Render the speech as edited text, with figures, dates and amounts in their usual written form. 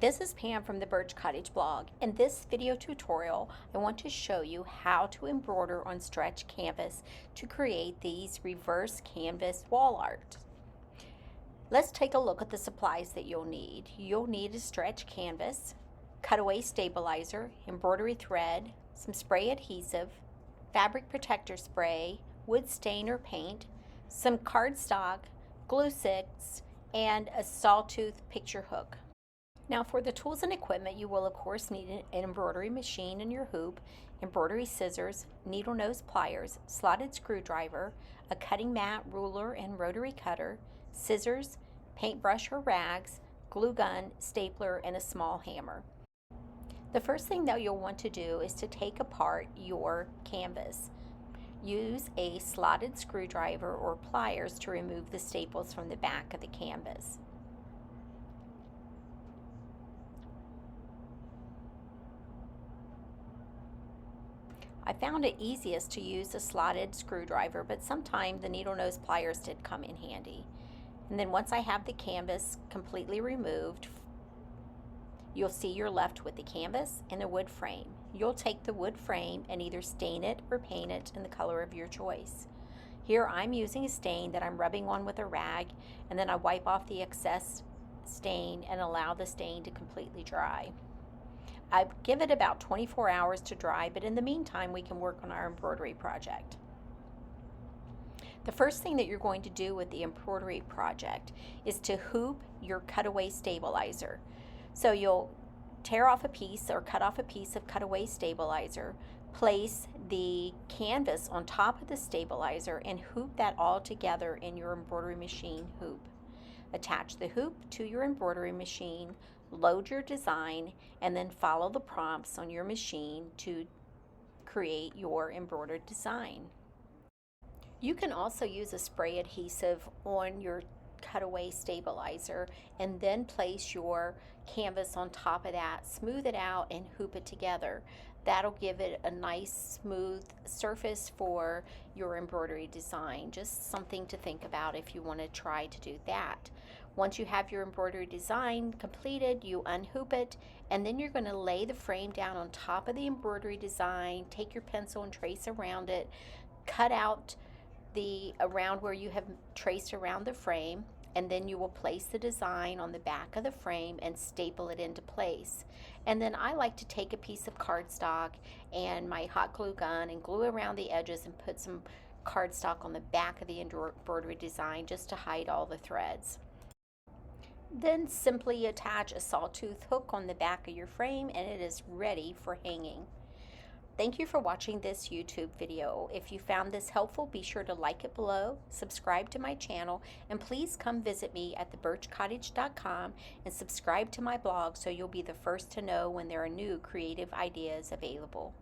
This is Pam from the Birch Cottage blog. In this video tutorial, I want to show you how to embroider on stretch canvas to create these reverse canvas wall art. Let's take a look at the supplies that you'll need. You'll need a stretch canvas, cutaway stabilizer, embroidery thread, some spray adhesive, fabric protector spray, wood stain or paint, some cardstock, glue sticks, and a sawtooth picture hook. Now for the tools and equipment, you will of course need an embroidery machine and your hoop, embroidery scissors, needle nose pliers, slotted screwdriver, a cutting mat, ruler and rotary cutter, scissors, paintbrush or rags, glue gun, stapler, and a small hammer. The first thing that you'll want to do is to take apart your canvas. Use a slotted screwdriver or pliers to remove the staples from the back of the canvas. I found it easiest to use a slotted screwdriver, but sometimes the needle nose pliers did come in handy. And then once I have the canvas completely removed, you'll see you're left with the canvas and the wood frame. You'll take the wood frame and either stain it or paint it in the color of your choice. Here I'm using a stain that I'm rubbing on with a rag, and then I wipe off the excess stain and allow the stain to completely dry. I give it about 24 hours to dry, but in the meantime we can work on our embroidery project. The first thing that you're going to do with the embroidery project is to hoop your cutaway stabilizer. So you'll tear off a piece or cut off a piece of cutaway stabilizer, place the canvas on top of the stabilizer, and hoop that all together in your embroidery machine hoop. Attach the hoop to your embroidery machine, load your design, and then follow the prompts on your machine to create your embroidered design. You can also use a spray adhesive on your cutaway stabilizer and then place your canvas on top of that, smooth it out, and hoop it together. That'll give it a nice smooth surface for your embroidery design. Just something to think about if you want to try to do that. Once you have your embroidery design completed, you unhoop it, and then you're going to lay the frame down on top of the embroidery design, take your pencil and trace around it, cut out the around where you have traced around the frame, and then you will place the design on the back of the frame and staple it into place. And then I like to take a piece of cardstock and my hot glue gun and glue around the edges and put some cardstock on the back of the embroidery design just to hide all the threads. Then simply attach a sawtooth hook on the back of your frame and it is ready for hanging. Thank you for watching this YouTube video. If you found this helpful, be sure to like it below, subscribe to my channel, and please come visit me at thebirchcottage.com and subscribe to my blog so you'll be the first to know when there are new creative ideas available.